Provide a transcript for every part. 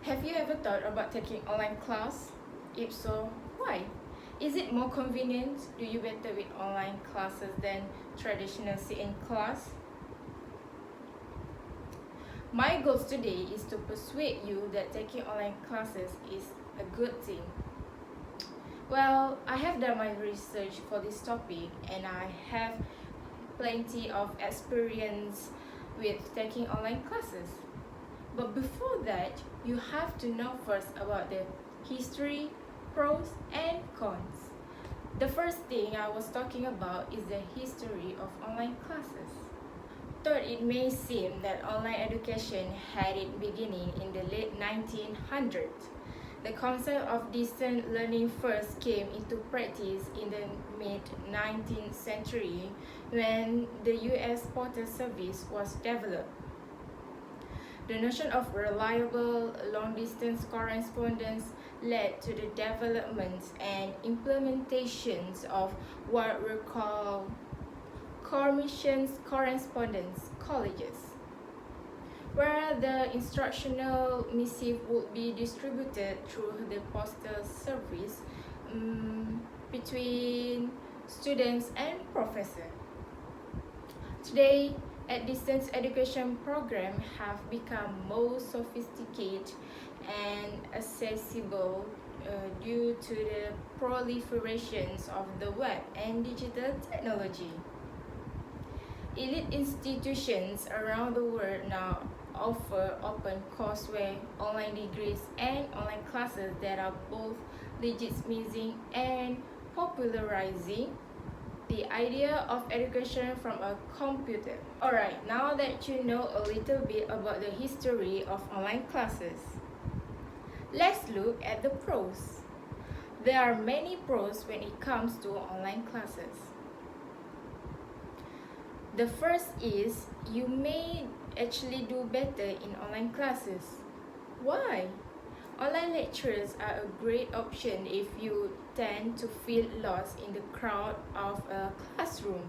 Have you ever thought about taking online class? If so, why? Is it more convenient? Do you better with online classes than traditional sit-in class? My goal today is to persuade you that taking online classes is a good thing. Well, I have done my research for this topic and I have plenty of experience with taking online classes. But before that, you have to know first about the history, pros and cons. The first thing I was talking about is the history of online classes. Third, it may seem that online education had its beginning in the late 1900s. The concept of distant learning first came into practice in the mid-19th century when the US Postal Service was developed. The notion of reliable long-distance correspondence led to the development and implementations of what were called commissioned correspondence colleges, where the instructional missive would be distributed through the postal service between students and professors. Today, distance education programs have become more sophisticated and accessible due to the proliferations of the web and digital technology. Elite institutions around the world now offer open courseware, online degrees, and online classes that are both legitimizing and popularizing the idea of education from a computer. Alright, now that you know a little bit about the history of online classes, let's look at the pros. There are many pros when it comes to online classes. The first is you may actually do better in online classes. Why? Online lectures are a great option if you tend to feel lost in the crowd of a classroom.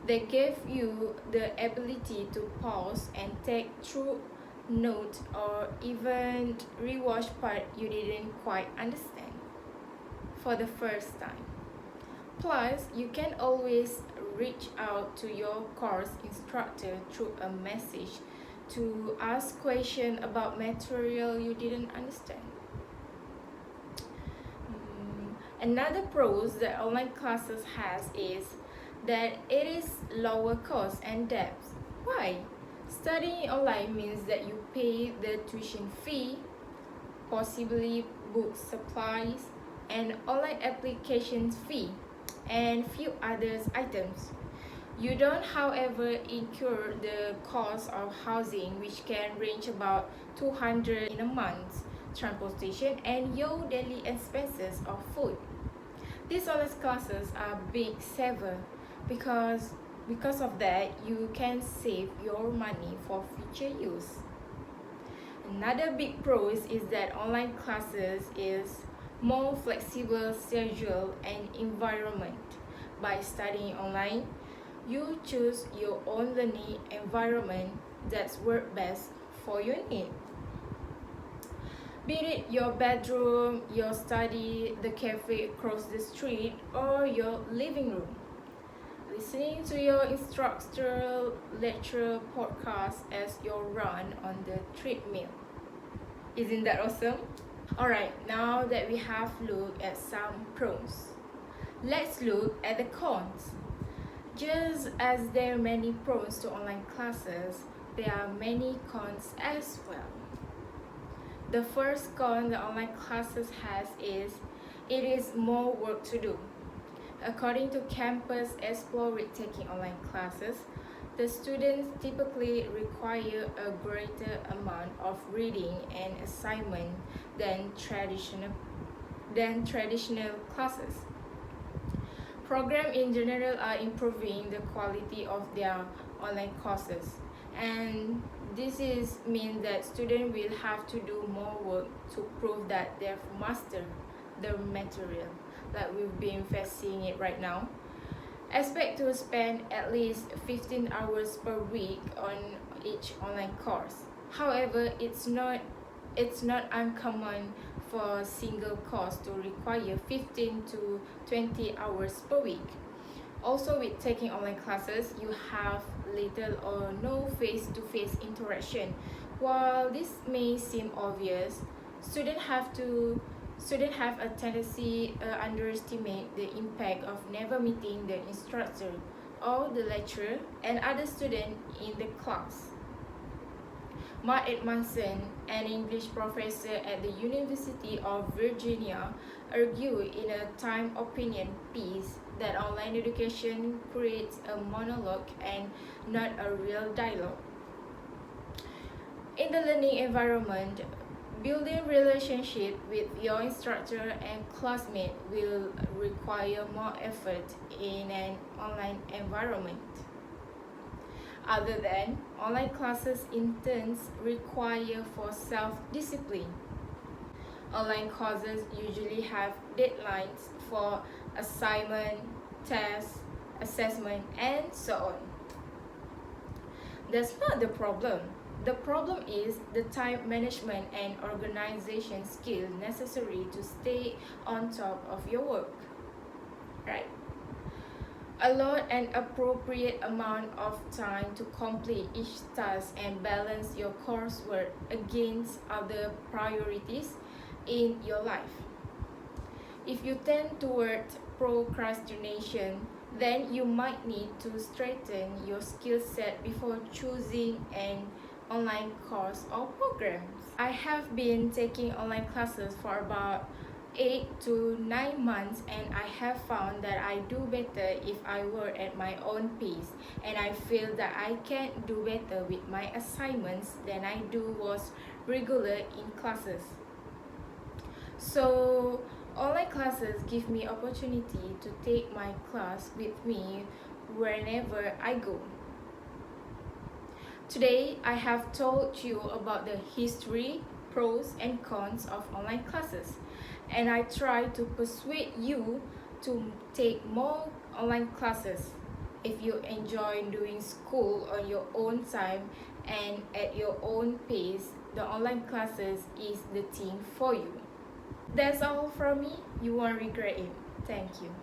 They give you the ability to pause and take true notes or even rewatch part you didn't quite understand for the first time. Plus, you can always reach out to your course instructor through a message to ask questions about material you didn't understand. Another pros that online classes has is that it is lower cost and depth. Why? Studying online means that you pay the tuition fee, possibly book supplies, and online application fee, and few other items. You don't, however, incur the cost of housing, which can range about $200 in a month, transportation, and your daily expenses of food. These online classes are big saver because of that, you can save your money for future use. Another big pros is that online classes is more flexible schedule and environment. By studying online, you choose your own learning environment that's work best for your need. Be it your bedroom, your study, the cafe across the street, or your living room. Listening to your instructor lecture podcast as you run on the treadmill. Isn't that awesome? Alright, now that we have looked at some pros, let's look at the cons. Just as there are many pros to online classes, there are many cons as well. The first con the online classes has is it is more work to do. According to Campus Explore with taking online classes, the students typically require a greater amount of reading and assignment than traditional classes. Programs in general are improving the quality of their online courses, and this means that students will have to do more work to prove that they've mastered the material, like we've been facing it right now. Expect to spend at least 15 hours per week on each online course. However, it's not it's not uncommon for a single course to require 15 to 20 hours per week. Also, with taking online classes, you have little or no face-to-face interaction. While this may seem obvious, students have a tendency underestimate the impact of never meeting the instructor or the lecturer and other students in the class. Mark Edmondson, an English professor at the University of Virginia, argued in a Time opinion piece that online education creates a monologue and not a real dialogue. In the learning environment, building relationship with your instructor and classmate will require more effort in an online environment. Other than online classes interns require for self-discipline. Online courses usually have deadlines for assignment, tests, assessment, and so on. That's not the problem. The problem is the time management and organization skills necessary to stay on top of your work. Right? Allot an appropriate amount of time to complete each task and balance your coursework against other priorities in your life. If you tend toward procrastination, then you might need to strengthen your skill set before choosing an online course or programs. I have been taking online classes for about 8 to 9 months, and I have found that I do better if I work at my own pace, and I feel that I can do better with my assignments than I do was regular in classes. So online classes give me opportunity to take my class with me wherever I go. Today, I have told you about the history, pros and cons of online classes, and I try to persuade you to take more online classes. If you enjoy doing school on your own time and at your own pace, the online classes is the thing for you. That's all from me. You won't regret it. Thank you.